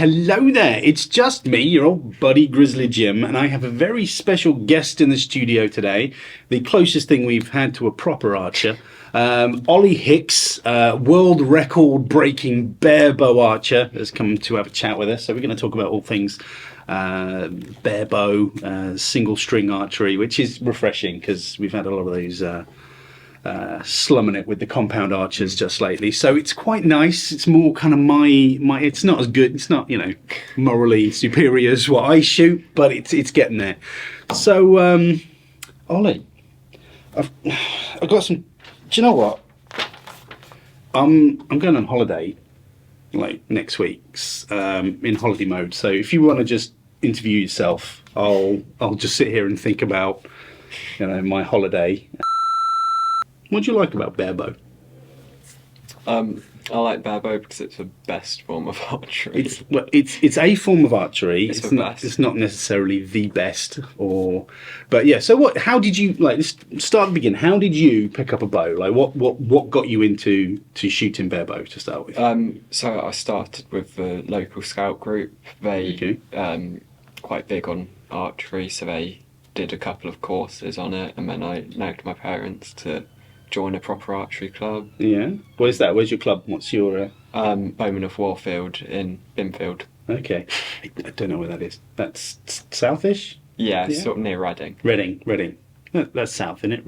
Hello there, it's just me, your old buddy Grizzly Jim, and I have a very special guest in the studio today, the closest thing we've had to a proper archer, Ollie Hicks, world record breaking barebow archer, has come to have a chat with us. So we're going to talk about all things barebow, single string archery, which is refreshing because we've had a lot of those slumming it with the compound archers just lately, so it's quite nice. It's more kind of my it's not as good, it's not, you know, morally superior as what I shoot, but it's getting there. So Ollie, I've got some, do you know what, I'm going on holiday like next week's in holiday mode, so if you want to just interview yourself, I'll just sit here and think about, you know, my holiday. What do you like about barebow? I like barebow because it's the best form of archery. It's a form of archery. It's not necessarily the best, but yeah. So what? How did you, like? Let's start at the beginning. How did you pick up a bow? Like what got you into shooting barebow to start with? So I started with the local scout group. They quite big on archery, so they did a couple of courses on it, and then I nagged my parents to join a proper archery club. Yeah. Where's that? Where's your club? What's your... Bowman of Warfield in Binfield. Okay. I don't know where that is. That's southish? Yeah, sort of near Reading. Reading. That's south, isn't it?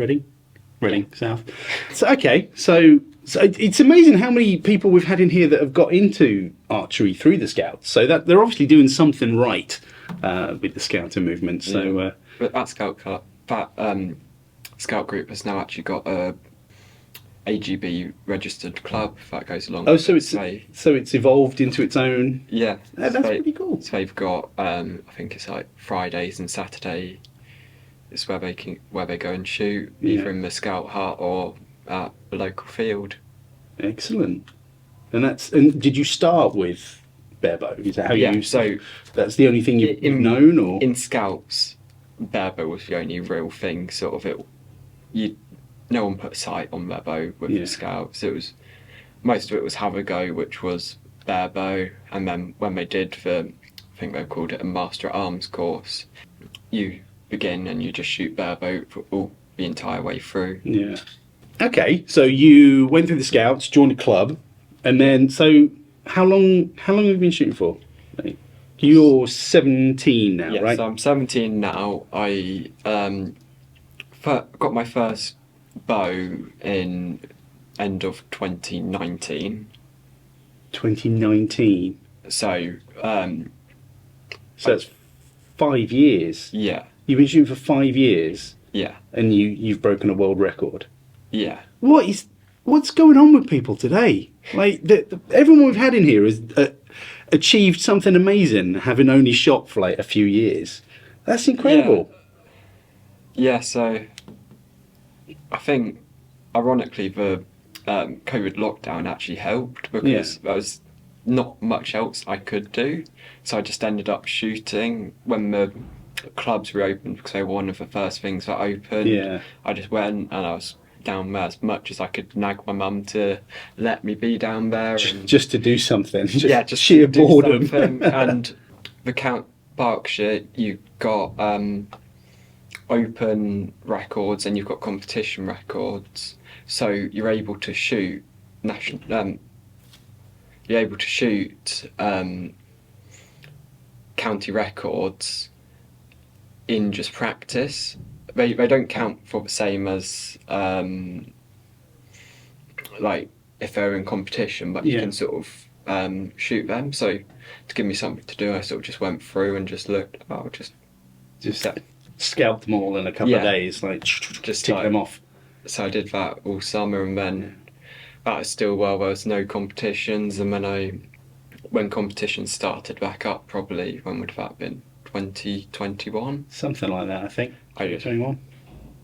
Reading, south. So, okay. So it's amazing how many people we've had in here that have got into archery through the Scouts. So that they're obviously doing something right with the Scouting movement. So, but that Scout club, Scout group has now actually got a AGB registered club that goes along. Oh, so it's evolved into its own. Yeah, that's pretty cool. So they've got I think it's like Fridays and Saturday. It's where they go and shoot, either in the Scout hut or at the local field. Excellent. And did you start with barebow? Is that how you? So that's the only thing you've known, or in Scouts, barebow was the only real thing. Sort of no one put a sight on barebow with the Scouts. Most of it was have a go, which was barebow, and then when they did I think they called it a Master at Arms course, you begin and you just shoot barebow for the entire way through. Yeah. Okay, so you went through the Scouts, joined a club, and then how long have you been shooting for? You're 17 now, right? So I'm 17 now. I got my first bow in end of 2019. 2019. So that's 5 years. Yeah. You've been shooting for 5 years. Yeah. And you've broken a world record. Yeah. What's going on with people today? Like everyone we've had in here has achieved something amazing, having only shot for like a few years. That's incredible. Yeah, so I think ironically the COVID lockdown actually helped because there was not much else I could do. So I just ended up shooting when the clubs reopened, because they were one of the first things that opened. Yeah. I just went and I was down there as much as I could nag my mum to let me be down there. Just to do something. Just sheer boredom. And the Count Berkshire, you got open records and you've got competition records, so you're able to shoot county records in just practice. They don't count for the same as like if they're in competition, but you can sort of shoot them. So to give me something to do, I sort of just went through and just looked. Just scalped them all in a couple of days, like just tick them off. So I did that all summer, and then that was still there was no competitions, and then when competitions started back up, probably when would that have been? 2021? Something like that, I think. I did 21.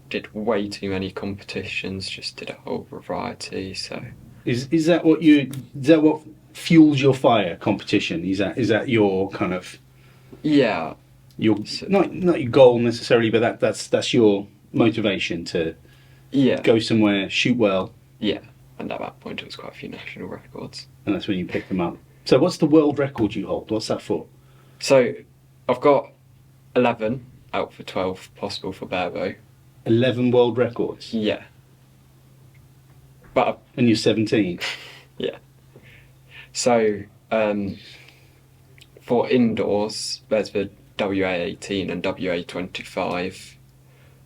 Did way too many competitions, just did a whole variety. So is that what fuels your fire? Competition? Is that your kind of your not your goal necessarily, but that's your motivation to go somewhere, shoot well. Yeah, and at that point it was quite a few national records. And that's when you picked them up. So what's the world record you hold? What's that for? So I've got 11 out for 12 possible for Barebow. 11 world records? Yeah. But And you're 17? yeah. So for indoors, there's the WA18 and WA25,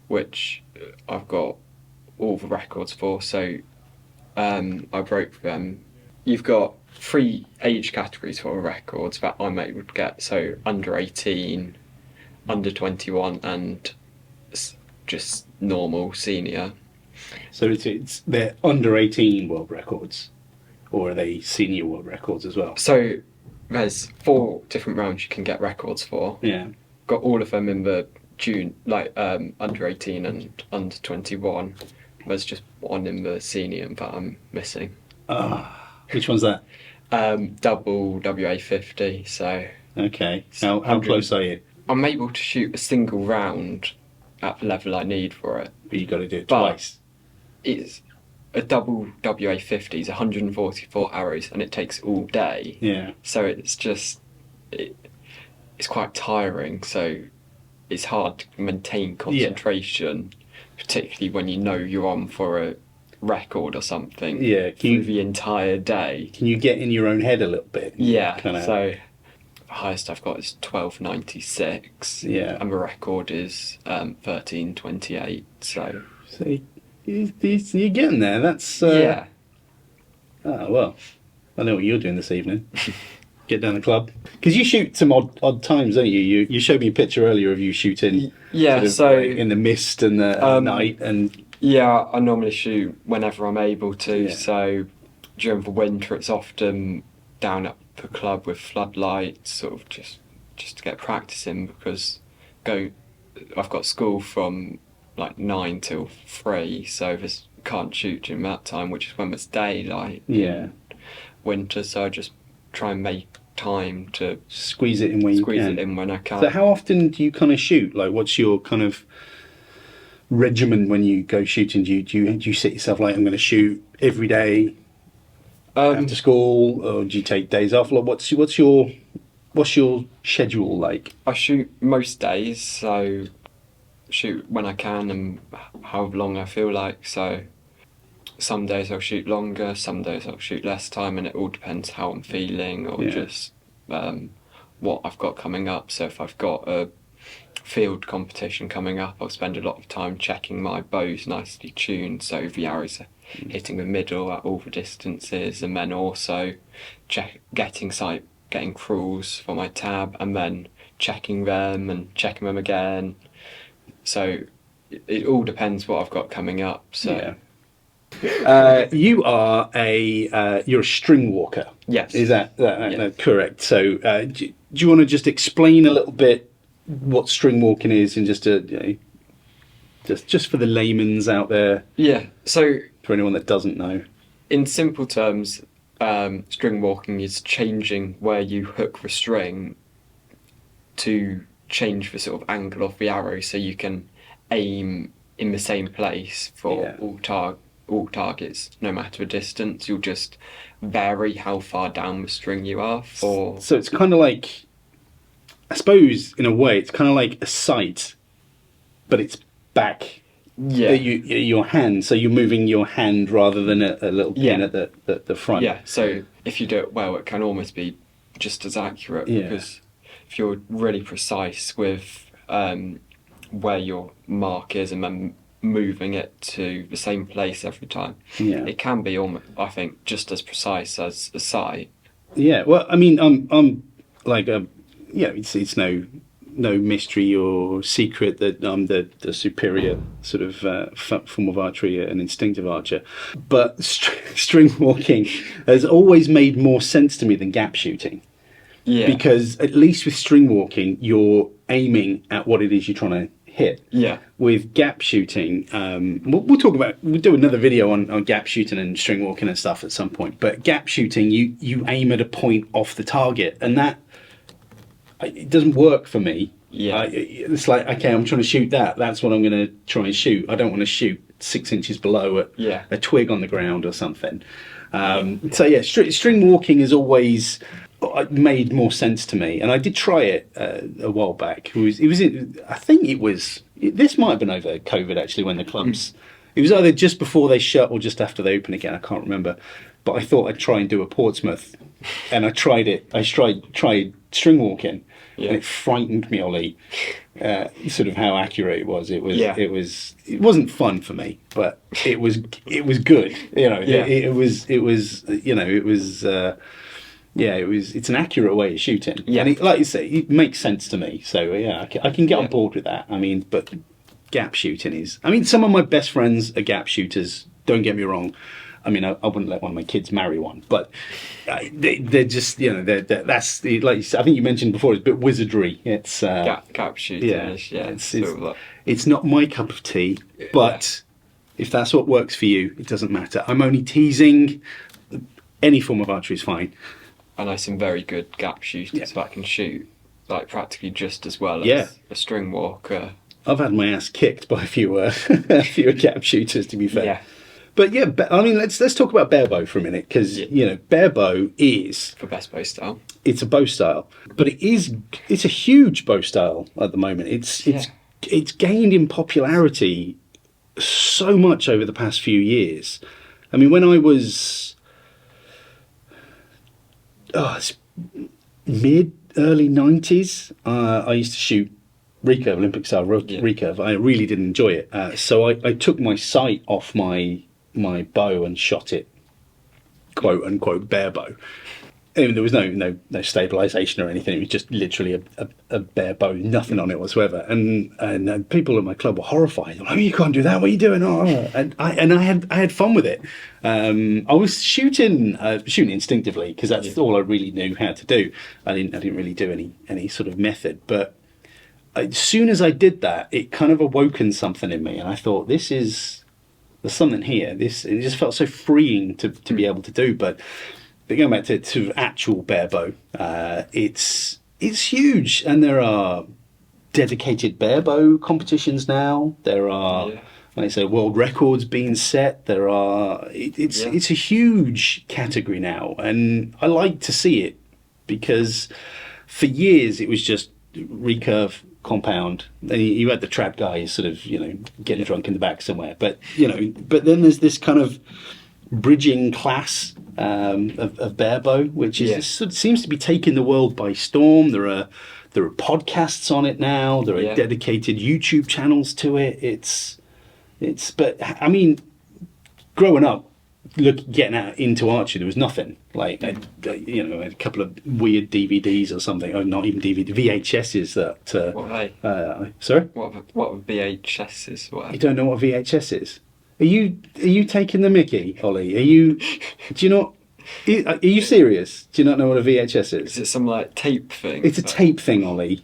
which I've got all the records for. So I broke them. You've got 3 age categories for records that I'm able to get. So under 18, under 21, and just normal senior. So they're under 18 world records, or are they senior world records as well? So there's 4 different rounds you can get records for. Yeah. Got all of them in the June, like under 18 and under 21. There's just one in the senior that I'm missing. Which one's that? Double WA50. So Okay. How close are you? I'm able to shoot a single round at the level I need for it. But you got to do it But twice. it's a double WA50 is 144 arrows, and it takes all day. Yeah. So it's just it's quite tiring. So it's hard to maintain concentration, particularly when you know you're on for a record or something. Yeah. Through the entire day. Can you get in your own head a little bit? Yeah. Kinda... So the highest I've got is 1296. Yeah. And the record is 1328. So you're getting there. That's yeah. Oh well, I know what you're doing this evening. Get down the club, because you shoot some odd times, don't you? You showed me a picture earlier of you shooting. Yeah. Sort of, So like, in the mist and the night and. Yeah, I normally shoot whenever I'm able to. Yeah. So during the winter, it's often down at the club with floodlights, sort of just to get practice in, because I've got school from like 9 till 3, so can't shoot during that time, which is when it's daylight. Yeah. Winter, so I just try and make time to squeeze it in when you can. Squeeze it in when I can. So how often do you kind of shoot? Like, what's your kind of regimen when you go shooting? Do you set yourself like, I'm going to shoot every day after school, or do you take days off? Like, what's your schedule like? I shoot most days, so shoot when I can and how long I feel like. So some days I'll shoot longer, some days I'll shoot less time, and it all depends how I'm feeling, or just what I've got coming up. So if I've got a field competition coming up, I'll spend a lot of time checking my bows nicely tuned, so the arrows are hitting the middle at all the distances, and then also getting crawls for my tab, and then checking them and checking them again. So it all depends what I've got coming up. So you are you're a string walker. Yes. Is that correct? So do you want to just explain a little bit what string walking is, and just for the layman's out there? Yeah. So for anyone that doesn't know, in simple terms, string walking is changing where you hook the string to change the sort of angle of the arrow, so you can aim in the same place for all targets, no matter the distance. You'll just vary how far down the string you are for. So it's kind of like, I suppose in a way, it's kind of like a sight, but it's back. Yeah. Your hand. So you're moving your hand rather than a little pin at the front. Yeah. So if you do it well, it can almost be just as accurate, because if you're really precise with where your mark is and then moving it to the same place every time, it can be almost, I think, just as precise as a sight. Yeah. Well, I mean, I'm like it's no mystery or secret that I'm the superior sort of form of archery, an instinctive archer. But string walking has always made more sense to me than gap shooting. Yeah. Because at least with string walking, you're aiming at what it is you're trying to hit. Yeah. With gap shooting, we'll do another video on gap shooting and string walking and stuff at some point. But gap shooting, you aim at a point off the target, and that it doesn't work for me. Yeah. It's like, okay, I'm trying to shoot that. That's what I'm going to try and shoot. I don't want to shoot 6 inches below a twig on the ground or something. So yeah, string walking is always, made more sense to me. And I did try it a while back. I think this might have been over COVID actually, when the clubs, it was either just before they shut or just after they open again. I can't remember. But I thought I'd try and do a Portsmouth, and I tried it. I tried string walking, and it frightened me, Ollie. Sort of how accurate it was. It wasn't fun for me, but it was good. You know, it's an accurate way of shooting. Yeah. And like you say, it makes sense to me. So yeah, I can get on board with that. I mean, but gap shooting is, I mean, some of my best friends are gap shooters. Don't get me wrong. I mean, I wouldn't let one of my kids marry one, but they're just, you know, that's like you said, I think you mentioned before, it's a bit wizardry. It's gap shooting. It's not my cup of tea, but if that's what works for you, it doesn't matter. I'm only teasing. Any form of archery is fine. I know some very good gap shooters that can shoot like practically just as well as a string walker. I've had my ass kicked by a few gap shooters, to be fair. Yeah. But yeah, I mean, let's talk about barebow for a minute, because you know, barebow is for best bow style. It's a bow style, but it's a huge bow style at the moment. It's gained in popularity so much over the past few years. I mean, when I was early 90s, I used to shoot recurve, Olympic style recurve. I really did enjoy it. So I took my sight off my bow and shot it, quote unquote, barebow. I mean, there was no stabilization or anything. It was just literally a bare bow, nothing on it whatsoever. And people at my club were horrified. Oh, you can't do that. What are you doing? Oh. And I had fun with it. I was shooting instinctively, because that's all I really knew how to do. I didn't really do any sort of method. But as soon as I did that, it kind of awoken something in me, and I thought, there's something here. It just felt so freeing to be able to do. But going back to actual barebow, it's huge, and there are dedicated barebow competitions now. There are, like I say, world records being set. There are. It's a huge category now, and I like to see it, because for years it was just recurve, compound. You had the trad guys sort of, you know, getting drunk in the back somewhere. But then there's this kind of bridging class of barebow, which is sort of seems to be taking the world by storm. There are podcasts on it now. There are dedicated YouTube channels to it. But I mean, growing up, getting out into archery, there was nothing. Like, a couple of weird DVDs or something, or not even DVD, VHSs that. What are they? Sorry? What are VHSs? What? You don't know what VHS is? Are you taking the mickey, Ollie? Do you not? Are you serious? Do you not know what a VHS is? Is it some like tape thing? It's a tape thing, Ollie.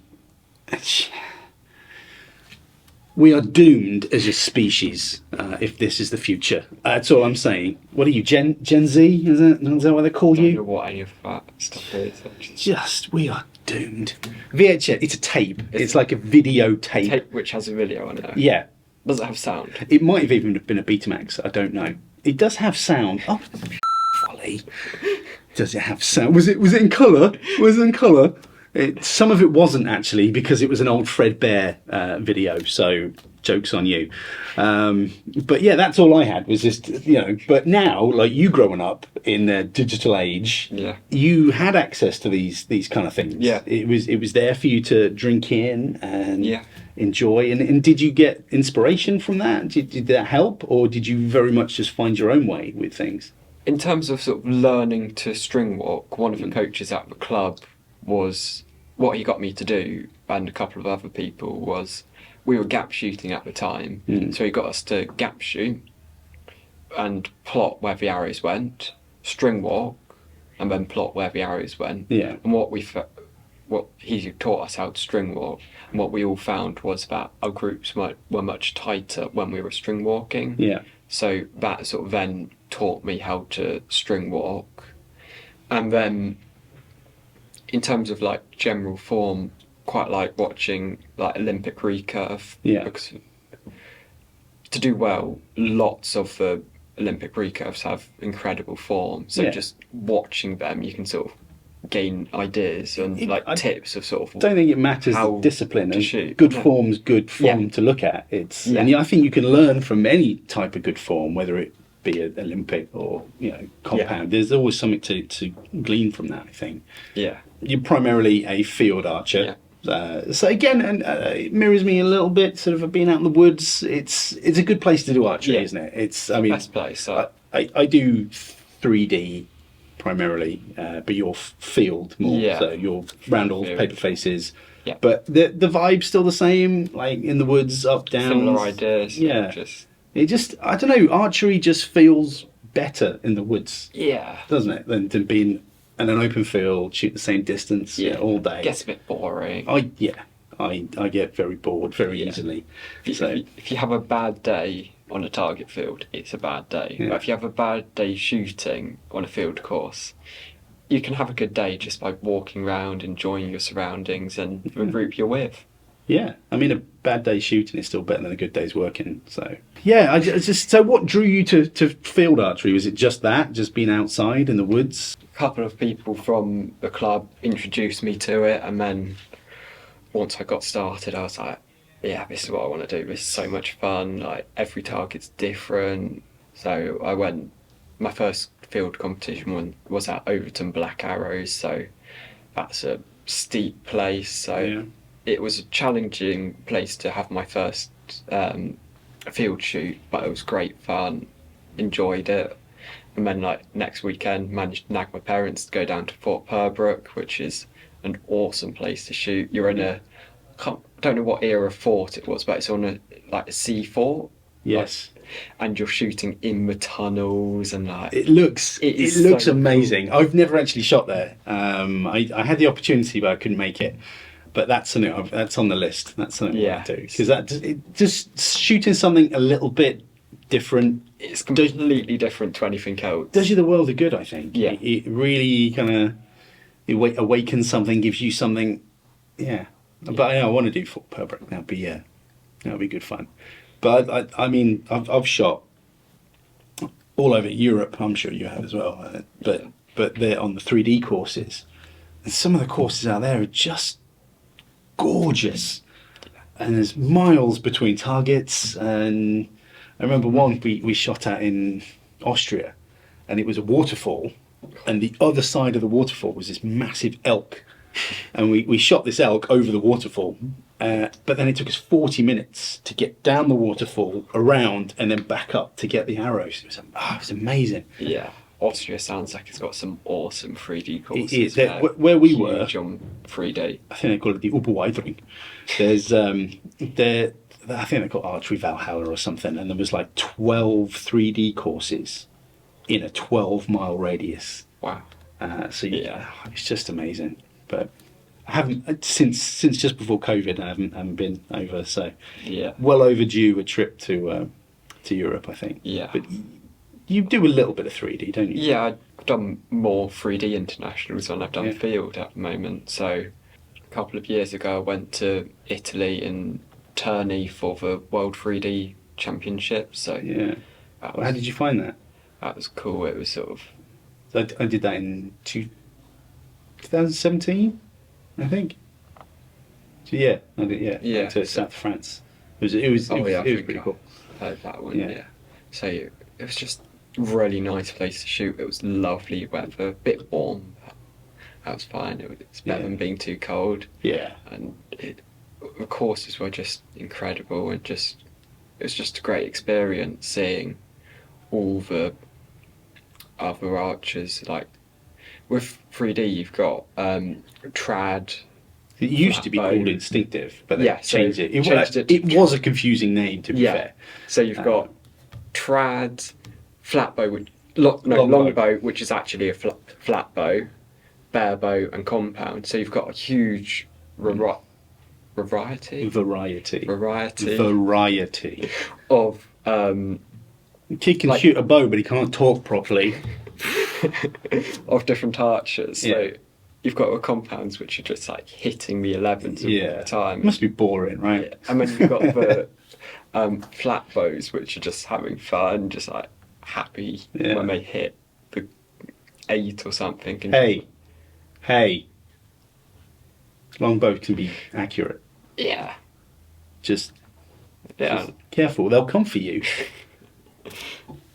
We are doomed as a species if this is the future. That's all I'm saying. What are you, Gen Z? Is that what they call you? I don't know what any of that stuff is. We are doomed. VHS, it's a tape. It's like a video tape. Tape which has a video on it. Yeah. Does it have sound? It might have even been a Betamax. I don't know. It does have sound. Oh, Ollie. Does it have sound? Was it in colour? Some of it wasn't, actually, because it was an old Fred Bear video, so joke's on you. But yeah, that's all I had, was just, but now, like you growing up in the digital age, you had access to these kind of things. Yeah. It was there for you to drink in and enjoy. And did you get inspiration from that? Did that help, or did you very much just find your own way with things? In terms of sort of learning to string walk, one of the coaches at the club was, what he got me to do, and a couple of other people, was, we were gap shooting at the time, so he got us to gap shoot and plot where the arrows went, string walk, and then plot where the arrows went. Yeah. And what he taught us how to string walk, and what we all found was that our groups were much tighter when we were string walking. Yeah. So that sort of then taught me how to string walk. And then in terms of like general form, quite like watching like Olympic recurve. Yeah. Because to do well, lots of the Olympic recurves have incredible form. So just watching them, you can sort of gain ideas and I tips of sort of don't think it matters how the discipline. to And shoot. good No. form's good form Yeah. to look at. It's Yeah. and I think you can learn from any type of good form, whether it be an Olympic or compound. There's always something to glean from that. I think Yeah. you're primarily a field archer. So again, and it mirrors me a little bit. Sort of being out in the woods. It's a good place to do archery, Yeah. isn't it? It's I mean, Best place. I do 3D primarily, but you're field more. Yeah. So you're roundels, Field. paper faces. Yeah. But the vibe's still the same. Like in the woods, up down. Similar ideas. Yeah. Just It just I don't know. Archery just feels better in the woods, yeah. doesn't it? Than being in an open field, shoot the same distance all day. Gets a bit boring. I get very bored very Yeah. easily. If So you have a bad day on a target field, it's a bad day. Yeah. But if you have a bad day shooting on a field course, you can have a good day just by walking around, enjoying your surroundings and the group you're with. yeah, I mean, a bad day shooting is still better than a good day's working. So yeah, so what drew you to field archery? Was it just that, just being outside in the woods? A couple of people from the club introduced me to it, and then once I got started, I was like, yeah, this is what I want to do. This is so much fun. Like every target's different. So I went. My first field competition was at Overton Black Arrows. So that's a steep place. So Yeah. it was a challenging place to have my first field shoot, but it was great fun. Enjoyed it. And then next weekend, managed to nag my parents to go down to Fort Purbrook, which is an awesome place to shoot. You're in I don't know what era fort it was, but it's on a sea fort. Yes. And you're shooting in the tunnels and It looks so amazing. I've never actually shot there. I had the opportunity, but I couldn't make it. But that's something that's on the list. That's something I want to do because just shooting something a little bit different. It's completely different to anything else. Does you the world of good, I think. Yeah. It really kind of awakens something, gives you something. Yeah. But I want to do Fort Purbrook. That'd be good fun. But I mean, I've shot all over Europe. I'm sure you have as well. But they're on the 3D courses, and some of the courses out there are just gorgeous. And there's miles between targets. And I remember one we shot at in Austria, and it was a waterfall, and the other side of the waterfall was this massive elk. And we shot this elk over the waterfall, but then it took us 40 minutes to get down the waterfall, around, and then back up to get the arrows. It was amazing. Yeah, Austria sounds like it's got some awesome 3D courses. It is. Where we were, on 3D. I think they call it the Oberweidring. There's I think they call it Archery Valhalla or something, and there was like 12 3D courses in a 12-mile radius. Wow. It's just amazing. But I haven't since just before COVID. I haven't been over, so Yeah. well overdue a trip to Europe, I think. Yeah. But you do a little bit of 3D, don't you? Yeah, I've done more 3D internationals than I've done Yeah. field at the moment. So a couple of years ago, I went to Italy and Terni for the World 3D Championship. So Yeah. that Well, how was, did you find that? that was cool. It was sort of So I did that in 2017, I think. So yeah, I did. Yeah. Yeah. To South France. It was I think pretty cool. heard that one. Yeah. Yeah. So it was just a really nice place to shoot. It was lovely weather, a bit warm. But that was fine. It's better Yeah. than being too cold. Yeah. And the courses were just incredible, and it was just a great experience seeing all the other archers. Like with 3D, you've got trad. It used to be Barebow. called Instinctive, but they Yeah, so changed it. changed it to It was a confusing name, to be Yeah. fair. So you've got trad, flatbow, Longbow. longbow, which is actually a flatbow, barebow, and compound. So you've got a huge variety Variety. of He can Like- shoot a bow, but he can't talk properly. of different archers. So Yeah. you've got the compounds, which are just like hitting the 11s all Yeah. the time. It must be boring, right? And then you've got the flat bows, which are just having fun, just like happy Yeah. when they hit the 8 or something. And Hey, Hey, longbow can be accurate. Yeah. Just Yeah. careful, they'll come for you.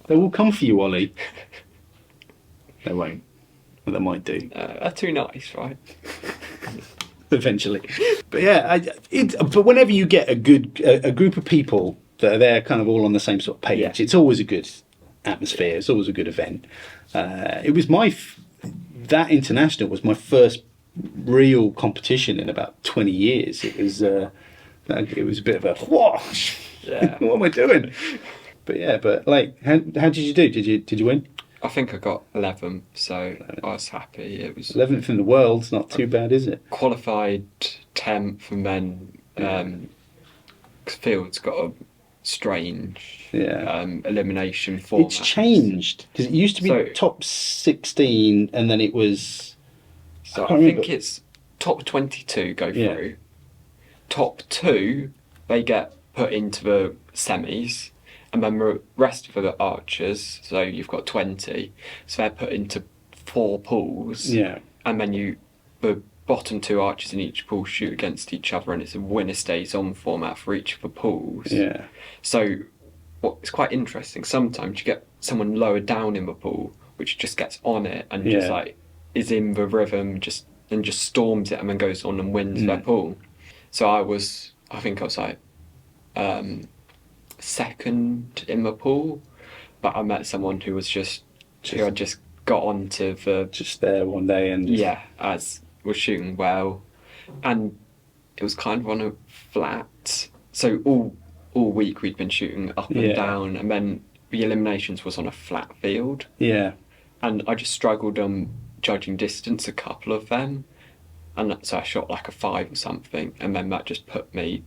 They will come for you, Ollie. They won't. Well, they might do. They're too nice, right? Eventually. But yeah, but whenever you get a group of people that are there kind of all on the same sort of page, Yeah. it's always a good atmosphere. It's always a good event. It was that international was my first real competition in about 20 years. It was a bit of a whoosh. Yeah. What am I doing? But yeah, like, how did you do? Did you win? I think I got 11th, so I was happy. It was 11th in the world's not too bad, is it? qualified 10th, and then Field's got a strange elimination format. It's changed because it used to be top 16, and then it was. So I think it's top 22 go through. Top 2, they get put into the semis, and then the rest of the archers, so you've got 20, so they're put into 4 pools. Yeah. And then the bottom 2 archers in each pool shoot against each other, and it's a winner stays on format for each of the pools. Yeah. So it's quite interesting. Sometimes you get someone lower down in the pool, which just gets on it and just like is in the rhythm, just storms it and then goes on and wins their pool. So I think I was like second in the pool, but I met someone who was who had just got onto the just there one day and was shooting well, and it was kind of on a flat. So all week we'd been shooting up and down, and then the eliminations was on a flat field. Yeah. And I just struggled on judging distance a couple of them, and so I shot like a 5 or something, and then that just put me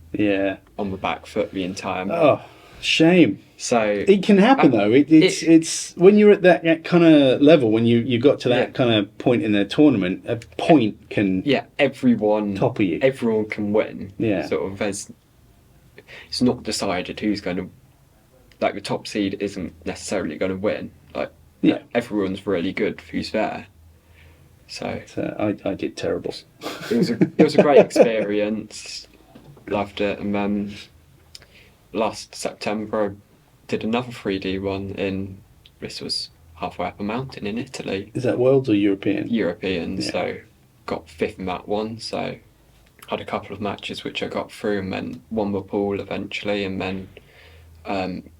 on the back foot the entire month. Oh, shame. So it can happen though. It's when you're at that kind of level, when you got to that kind of point in the tournament, a point can everyone topple you. Everyone can win. Yeah. Sort of it's not decided who's going to, like, the top seed isn't necessarily going to win. Like everyone's really good who's there. So I did terrible. It was a great experience. Loved it, and then last September I did another 3D one this was halfway up a mountain in Italy. Is that worlds or European? European, so got 5th in that one, so had a couple of matches which I got through, and then won the pool eventually, and then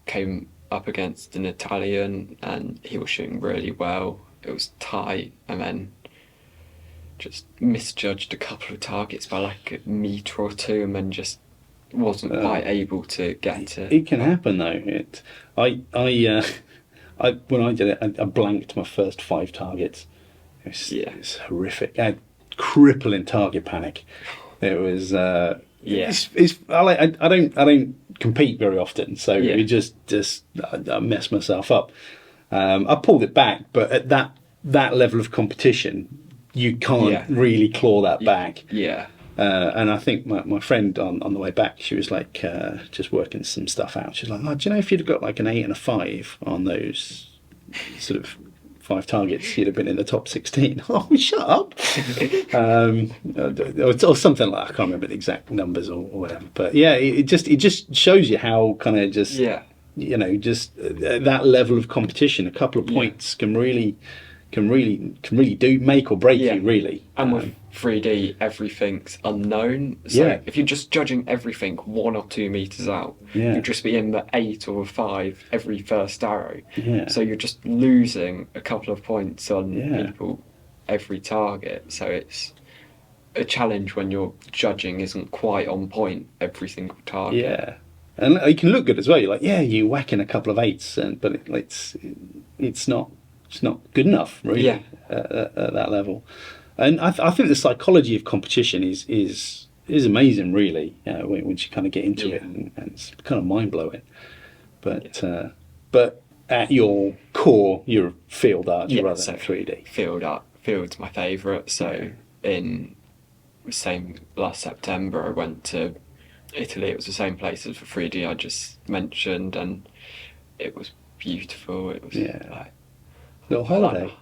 came up against an Italian and he was shooting really well. It was tight, and then just misjudged a couple of targets by like a metre or 2, and then just wasn't quite able to get it. It can happen though. When I did it, I blanked my first 5 targets. It was horrific. I had crippling target panic. It was I don't compete very often, so it just I messed myself up. I pulled it back, but at that level of competition, you can't really claw that back. Yeah. And I think my friend on the way back, she was like just working some stuff out. She's like, "Oh, do you know if you'd have got like an 8 and a 5 on those sort of 5 targets, you'd have been in the top 16." Oh, shut up! Or something like that. I can't remember the exact numbers or whatever. But yeah, it just shows you how kind of just just at that level of competition, a couple of points can really do make or break you, really. And with 3D, everything's unknown. So if you're just judging everything 1 or 2 meters out, you'll just be in the 8 or 5 every first arrow. So you're just losing a couple of points on people every target. So it's a challenge when your judging isn't quite on point every single target. Yeah. And it can look good as well. You're like, you whack in a couple of 8s, but it's not good enough, really, at that level. And I think the psychology of competition is amazing, really, once you kind of get into it, and it's kind of mind-blowing. But at your core, you're a field archer rather than 3D. Field's my favourite. So in last September, I went to Italy. It was the same place as the 3D I just mentioned, and it was beautiful. It was like little holiday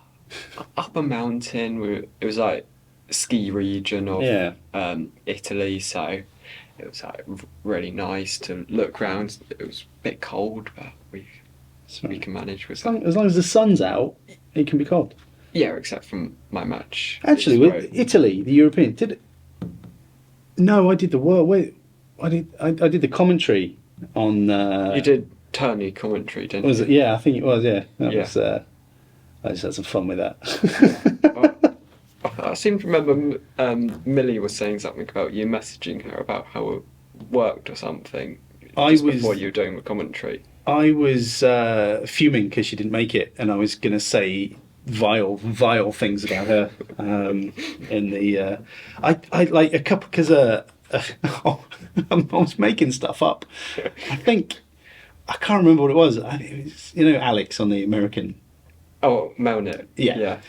up a mountain. It was like ski region of Yeah. Italy, so it was like really nice to look around. It was a bit cold, but we can manage with that. As long as the sun's out, it can be cold. Yeah, except from my match. Actually, It's with Italy, the European did it. No, I did the world. Wait, I did the commentary on. you did tourney commentary, didn't Was you? it? Yeah, I think it was. Yeah, that Yeah. was. I just had some fun with that. I seem to remember Millie was saying something about you messaging her about how it worked or something. Before you were doing the commentary. I was fuming because she didn't make it, and I was going to say vile things about her. In the I like a couple because I was making stuff up. I think I can't remember what it was. It was Alex on the American. Oh, Melnick. Yeah.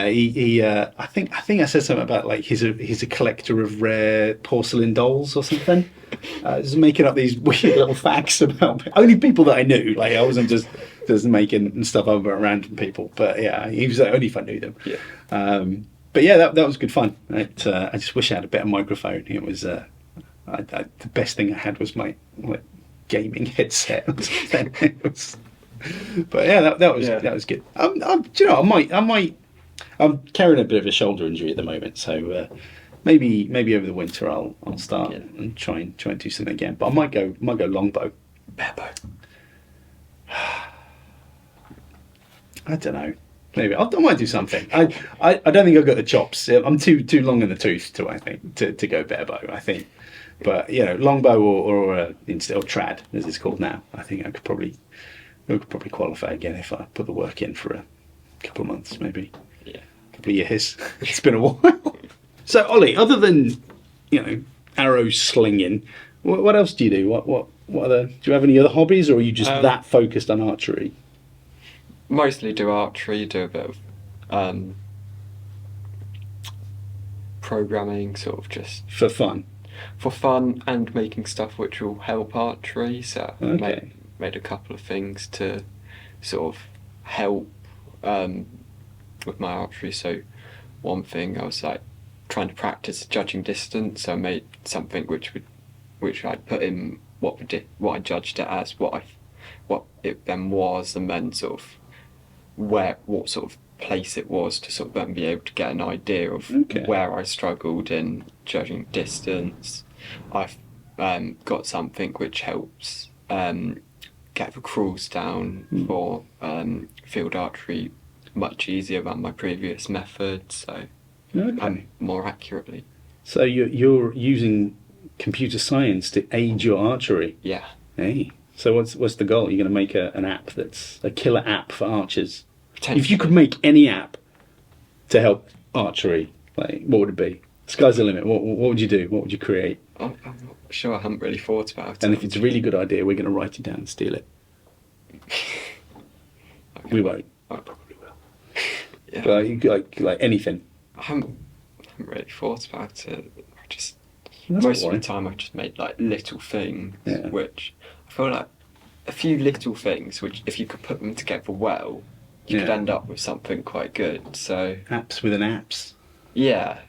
He I think I said something about like he's a collector of rare porcelain dolls or something. Just making up these weird little facts about only people that I knew. Like I wasn't just making stuff up about random people. But yeah, he was like, only if I knew them. Yeah. But yeah, that was good fun. I just wish I had a better microphone. It was the best thing I had was my gaming headset or something. It was. But yeah, that was good. Do you know, I might. I'm carrying a bit of a shoulder injury at the moment, so maybe over the winter I'll start and try and do something again. But I might go longbow. Barebow. I don't know. Maybe I might do something. I don't think I've got the chops. I'm too long in the tooth to go barebow. I think, but longbow or instead of trad as it's called now. I think I could probably qualify again if I put the work in for a couple of months, maybe. Yeah. A couple of years. It's been a while. So, Ollie, other than arrow slinging, what else do you do? What other? Do you have any other hobbies, or are you just that focused on archery? Mostly do archery. Do a bit of programming, sort of just For fun. for fun and making stuff which will help archery. So Okay. made a couple of things to sort of help with my archery. So one thing I was like trying to practice judging distance. So I made something which I'd put in what I judged it as, what it then was, and then sort of what sort of place it was to sort of then be able to get an idea of where I struggled in judging distance. I've got something which helps get the crawls down for field archery much easier than my previous method, so more accurately. So you're using computer science to aid your archery. Yeah. Hey. So what's the goal? You're going to make an app that's a killer app for archers. Potentially. If you could make any app to help archery, like what would it be? Sky's the limit. What would you do? What would you create? I'm not sure. I haven't really thought about it. And if it's a really good idea, we're going to write it down and steal it. We won't. I probably will. Yeah. But like anything. I haven't really thought about it. That's Most all of the right. time I just made like little things, Yeah. which I feel like a few little things which if you could put them together well, you could end up with something quite good. So Apps within apps. yeah,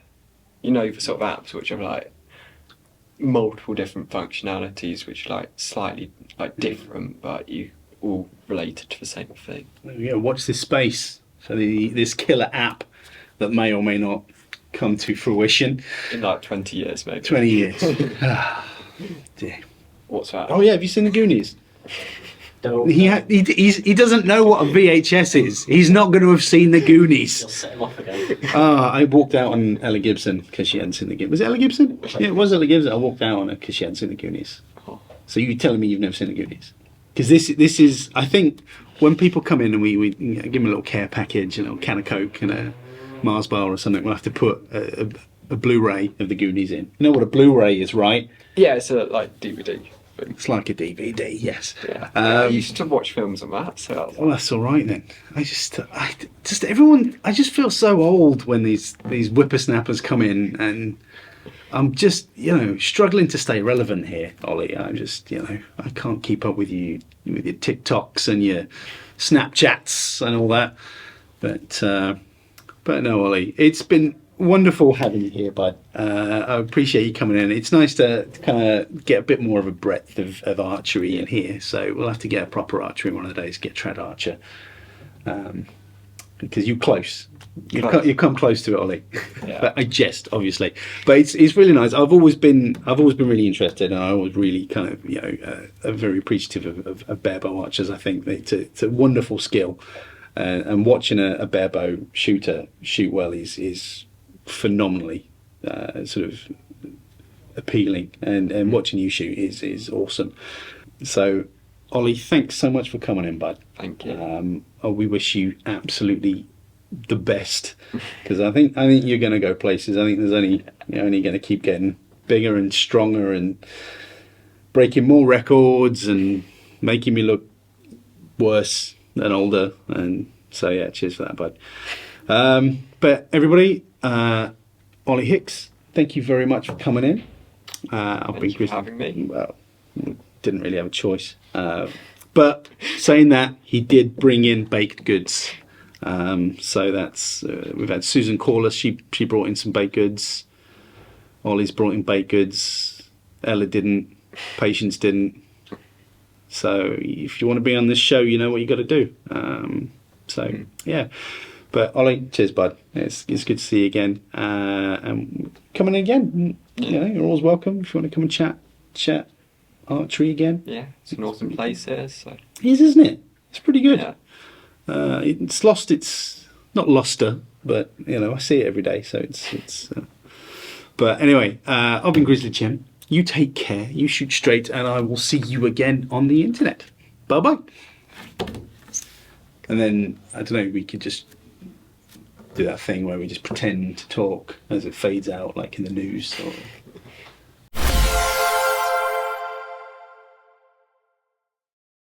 the sort of apps which have like multiple different functionalities which are like slightly like different, but you all related to the same thing. Yeah, watch this space. So this killer app that may or may not come to fruition. In like 20 years maybe. 20 years. Dear. What's that? Oh yeah, have you seen the Goonies? Don't. He doesn't know what a VHS is. He's not going to have seen the Goonies. You'll set him off again. I walked out on Ella Gibson because she hadn't seen the Goonies. Was it Ella Gibson? Yeah, it was Ella Gibson. I walked out on her because she hadn't seen the Goonies. Oh. So you telling me you've never seen the Goonies? Because this is, I think, when people come in and we give them a little care package, a little can of Coke and a Mars bar or something, we'll have to put a Blu-ray of the Goonies in. You know what a Blu-ray is, right? Yeah, it's a like DVD. It's like a DVD, yes. Yeah. I used to watch films on that, so that's Well, that's all right then. I just feel so old when these whippersnappers come in, and I'm just struggling to stay relevant here, Ollie. I'm just I can't keep up with you with your TikToks and your Snapchats and all that. But no, Ollie, it's been wonderful having you here, bud. I appreciate you coming in. It's nice to kind of get a bit more of a breadth of archery in here. So we'll have to get a proper archery one of the days, get Trad Archer. Because you're close. You come close to it, Ollie. Yeah. But I jest, obviously. But it's really nice. I've always been really interested, and I was really kind of very appreciative of barebow archers. I think it's a wonderful skill, and watching a barebow shooter shoot well is phenomenally sort of appealing, and watching you shoot is awesome. So, Ollie, thanks so much for coming in, bud. Thank you. We wish you absolutely the best, because I think you're going to go places. I think you're only going to keep getting bigger and stronger and breaking more records and making me look worse and older. And so yeah, cheers for that, bud. But everybody, Ollie Hicks, thank you very much for coming in. Thanks for having me. Well, didn't really have a choice. But saying that, he did bring in baked goods. So that's we've had Susan call us. She brought in some baked goods. Ollie's brought in baked goods. Ella didn't. Patience didn't. So if you want to be on this show, you know what you got to do. Yeah. But Ollie, cheers, bud. It's good to see you again. And coming in again. You know, you're always welcome if you want to come and chat archery again. Yeah, it's an awesome place here. So It is, isn't it? It's pretty good. yeah. It's lost its not luster, but you know I see it every day, so it's. But anyway, I've been Grizzly Jim. You take care. You shoot straight, and I will see you again on the internet. Bye bye. And then I don't know. We could just do that thing where we just pretend to talk as it fades out, like in the news. Or